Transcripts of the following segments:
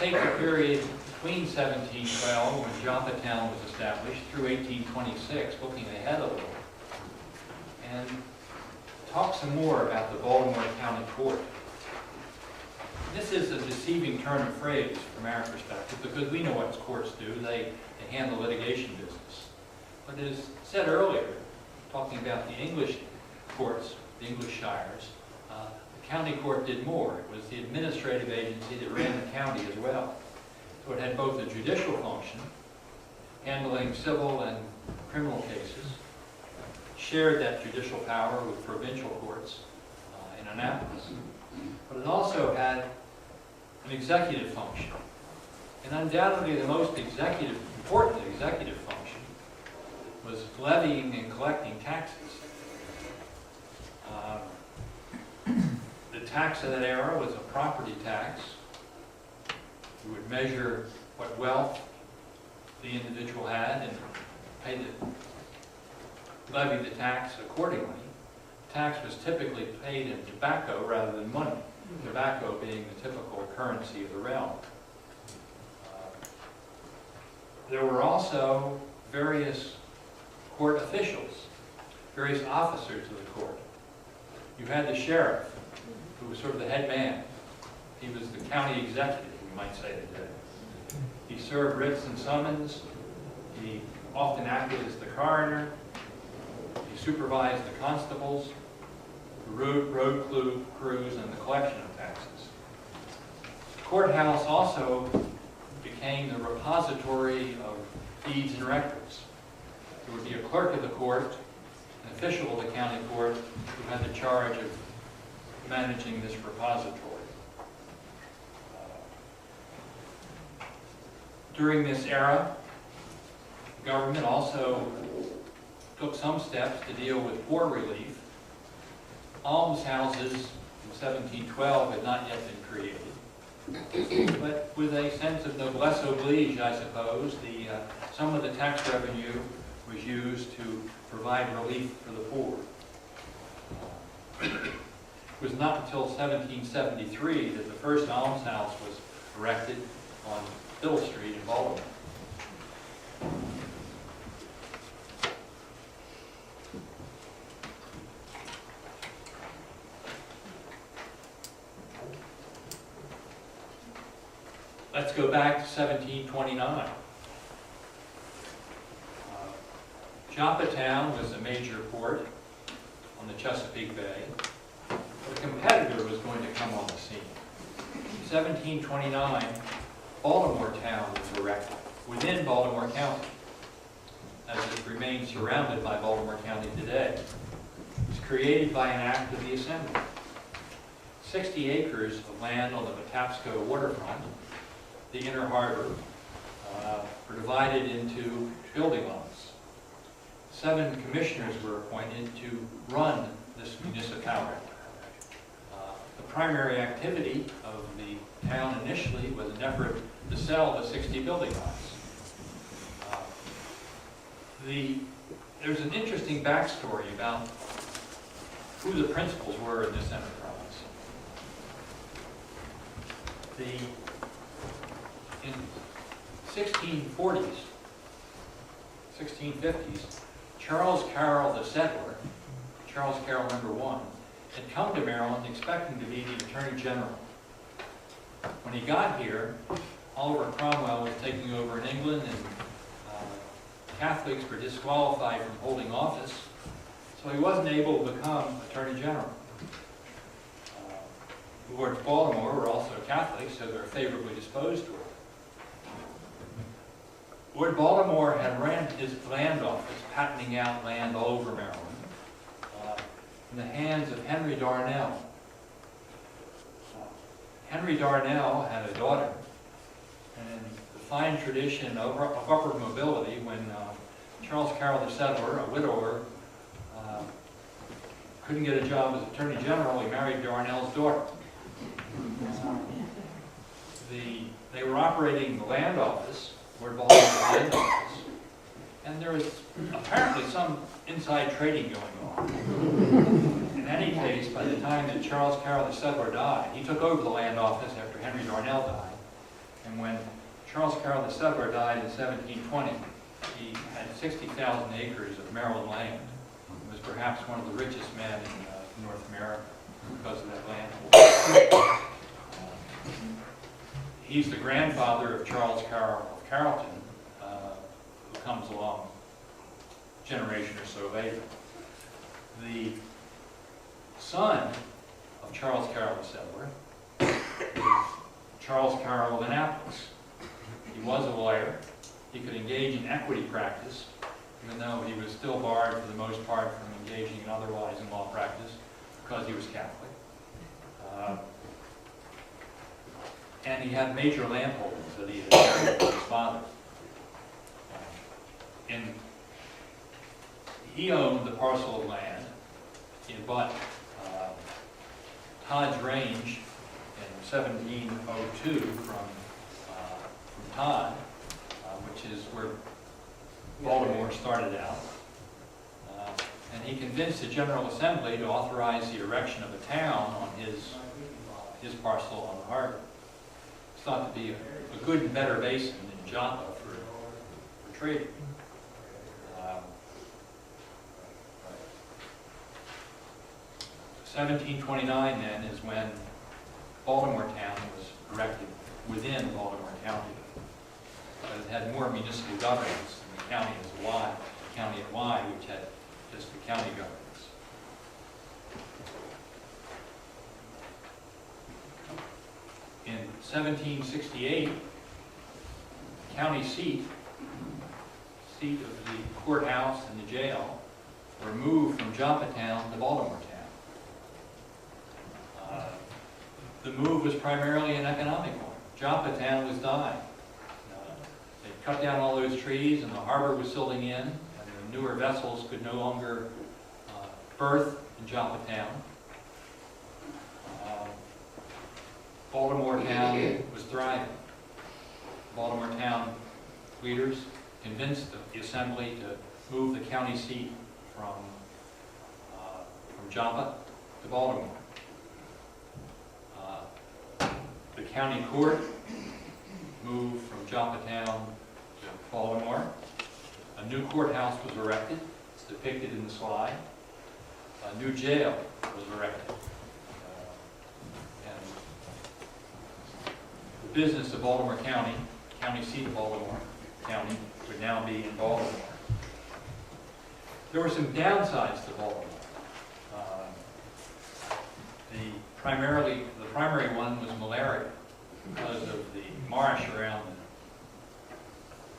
take the period between 1712, when Joppatown was established, through 1826, looking ahead a little, and talk some more about the Baltimore County Court. This is a deceiving turn of phrase from our perspective, because we know what courts do. They handle litigation business. But as said earlier, talking about the English courts, the English shires, the county court did more. It was the administrative agency that ran the county as well. So it had both a judicial function, handling civil and criminal cases, shared that judicial power with provincial courts in Annapolis, but it also had an executive function. And undoubtedly the most important executive function was levying and collecting taxes. The tax of that era was a property tax. You would measure what wealth the individual had and levy the tax accordingly. The tax was typically paid in tobacco rather than money, tobacco being the typical currency of the realm. There were also various court officials, various officers of the court. You had the sheriff, who was sort of the head man. He was the county executive, we might say today. He served writs and summons. He often acted as the coroner. He supervised the constables, the road crews, and the collection of taxes. The courthouse also became the repository of deeds and records. There would be a clerk of the court, an official of the county court, who had the charge of managing this repository. During this era, the government also took some steps to deal with poor relief. Almshouses in 1712 had not yet been created, but with a sense of noblesse oblige, I suppose, some of the tax revenue was used to provide relief for the poor. It was not until 1773 that the first almshouse was erected on Hill Street in Baltimore. Let's go back to 1729. Joppatown was a major port on the Chesapeake Bay. A competitor was going to come on the scene. In 1729, Baltimore Town was erected within Baltimore County, as it remains surrounded by Baltimore County today. It was created by an act of the Assembly. 60 acres of land on the Patapsco waterfront, the inner harbor, were divided into building lots. 7 commissioners were appointed to run this municipality. The primary activity of the town initially was an effort to sell the 60 building lots. There's an interesting backstory about who the principals were in this enterprise. In 1640s, 1650s, Charles Carroll the settler, Charles Carroll #1, had come to Maryland expecting to be the Attorney General. When he got here, Oliver Cromwell was taking over in England, and Catholics were disqualified from holding office, so he wasn't able to become Attorney General. Lords Baltimore were also Catholics, so they're favorably disposed toward him. Lord Baltimore had ran his land office, patenting out land all over Maryland, in the hands of Henry Darnell. Henry Darnell had a daughter, and the fine tradition of upward mobility, when Charles Carroll the settler, a widower, couldn't get a job as Attorney General, he married Darnell's daughter. They were operating the land office, Lord Baltimore's land office, and there was apparently some inside trading going on. In any case, by the time that Charles Carroll the settler died, he took over the land office after Henry Darnell died, And when Charles Carroll the settler died in 1720, he had 60,000 acres of Maryland land. He was perhaps one of the richest men in North America because of that land. He's the grandfather of Charles Carroll of Carrollton, who comes along a generation or so later. The son of Charles Carroll the settler is Charles Carroll of Annapolis. He was a lawyer. He could engage in equity practice, even though he was still barred for the most part from engaging in otherwise in law practice because he was Catholic. And he had major land holdings that he had inherited from his father. He owned the parcel of land in but Todd's Range in 1702 from Todd, which is where Baltimore started out. And he convinced the General Assembly to authorize the erection of a town on his parcel on the harbor. It's thought to be a good and better basin in Joppa for trading. 1729 then is when Baltimore town was erected within Baltimore County. It had more municipal governance than the county at wide, which had just the county governance. In 1768, the county seat of the courthouse and the jail were moved from Joppatown to Baltimore town. The move was primarily an economic one. Joppatown was dying. They cut down all those trees and the harbor was silting in, and the newer vessels could no longer berth in Joppatown. Baltimore town was thriving. Baltimore town leaders convinced the assembly to move the county seat from Joppa to Baltimore. The county court moved from Joppatown to Baltimore. A new courthouse was erected. It's depicted in the slide. A new jail was erected. And the business of Baltimore County, county seat of Baltimore County, would now be in Baltimore. There were some downsides to Baltimore. The primary one was malaria because of the marsh around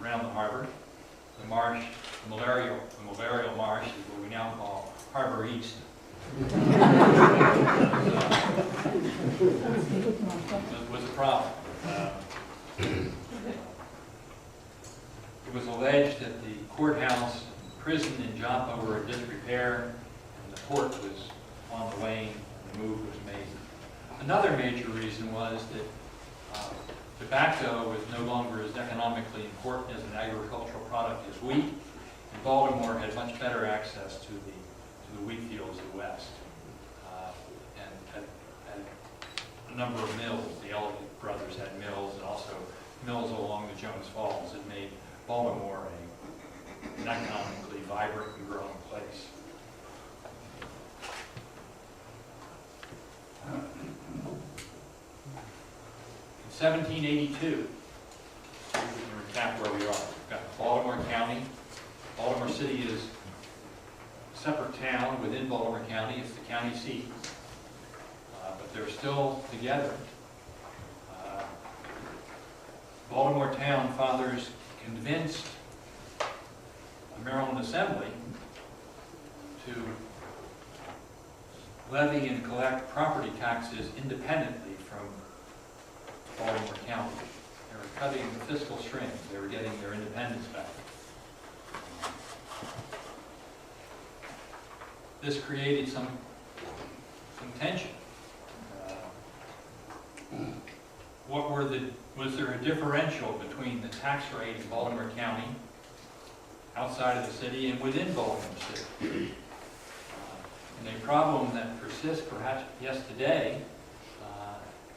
the harbor. The malarial marsh is what we now call Harbor East. Was a problem. It was alleged that the courthouse and prison in Joppa were in disrepair, and the port was on the wane, and the move was made. Another major reason was that tobacco was no longer as economically important as an agricultural product as wheat, and Baltimore had much better access to the wheat fields of the West, and had a number of mills. The Elliott brothers had mills, and also mills along the Jones Falls that made Baltimore an economically vibrant and growing place. In 1782, we can recap where we are. We've got Baltimore County. Baltimore City is a separate town within Baltimore County. It's the county seat. But they're still together. Baltimore town fathers convinced the Maryland Assembly to levy and collect property taxes independently from Baltimore County. They were cutting the fiscal strings. They were getting their independence back. This created some tension. Was there a differential between the tax rate in Baltimore County, outside of the city, and within Baltimore City? And a problem that persists perhaps today,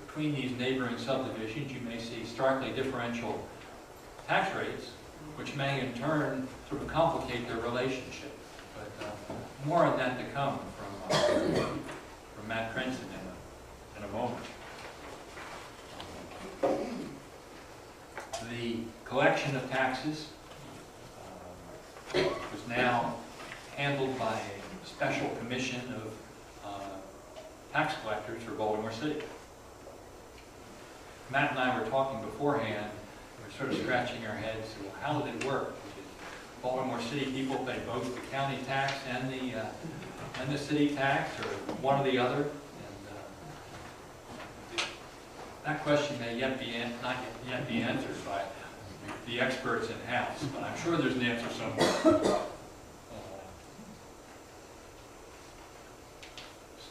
between these neighboring subdivisions, you may see starkly differential tax rates, which may in turn sort of complicate their relationship. But more on that to come from Matt Crenson in a moment. The collection of taxes was now handled by a special commission of tax collectors for Baltimore City. Matt and I were talking beforehand. We were sort of scratching our heads. Well, how did it work? Did Baltimore City people pay both the county tax and the city tax, or one or the other? And that question may not yet be answered by the experts in house, but I'm sure there's an answer somewhere.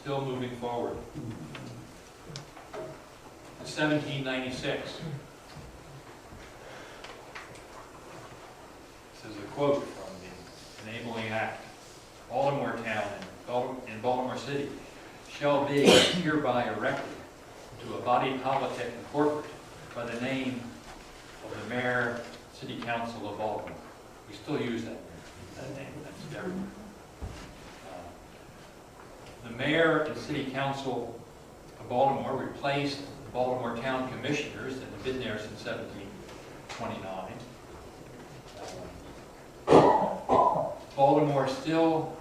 Still moving forward. In 1796, this is a quote from the Enabling Act. Baltimore Town in Baltimore City shall be hereby erected to a body politic and corporate by the name of the Mayor, City Council of Baltimore. We still use that name. That's everywhere. The Mayor and City Council of Baltimore replaced the Baltimore Town Commissioners that had been there since 1729. Baltimore still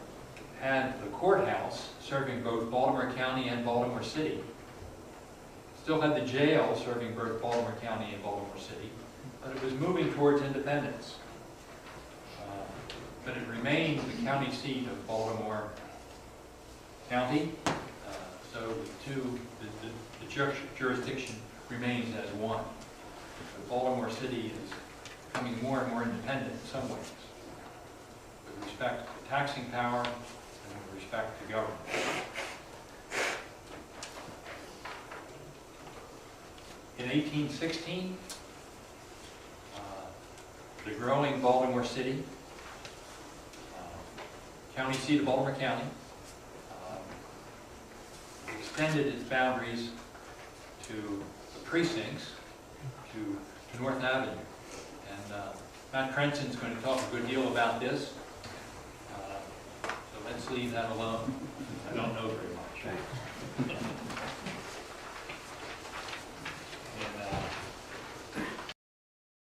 had the courthouse serving both Baltimore County and Baltimore City. Still had the jail serving both Baltimore County and Baltimore City, but it was moving towards independence. But it remained the county seat of Baltimore County, so the jurisdiction remains as one. But Baltimore City is becoming more and more independent in some ways, with respect to taxing power and with respect to government. In 1816, the growing Baltimore City, county seat of Baltimore County, extended its boundaries to the precincts, to North Avenue. And Matt Crenson's going to talk a good deal about this, so let's leave that alone. I don't know very much.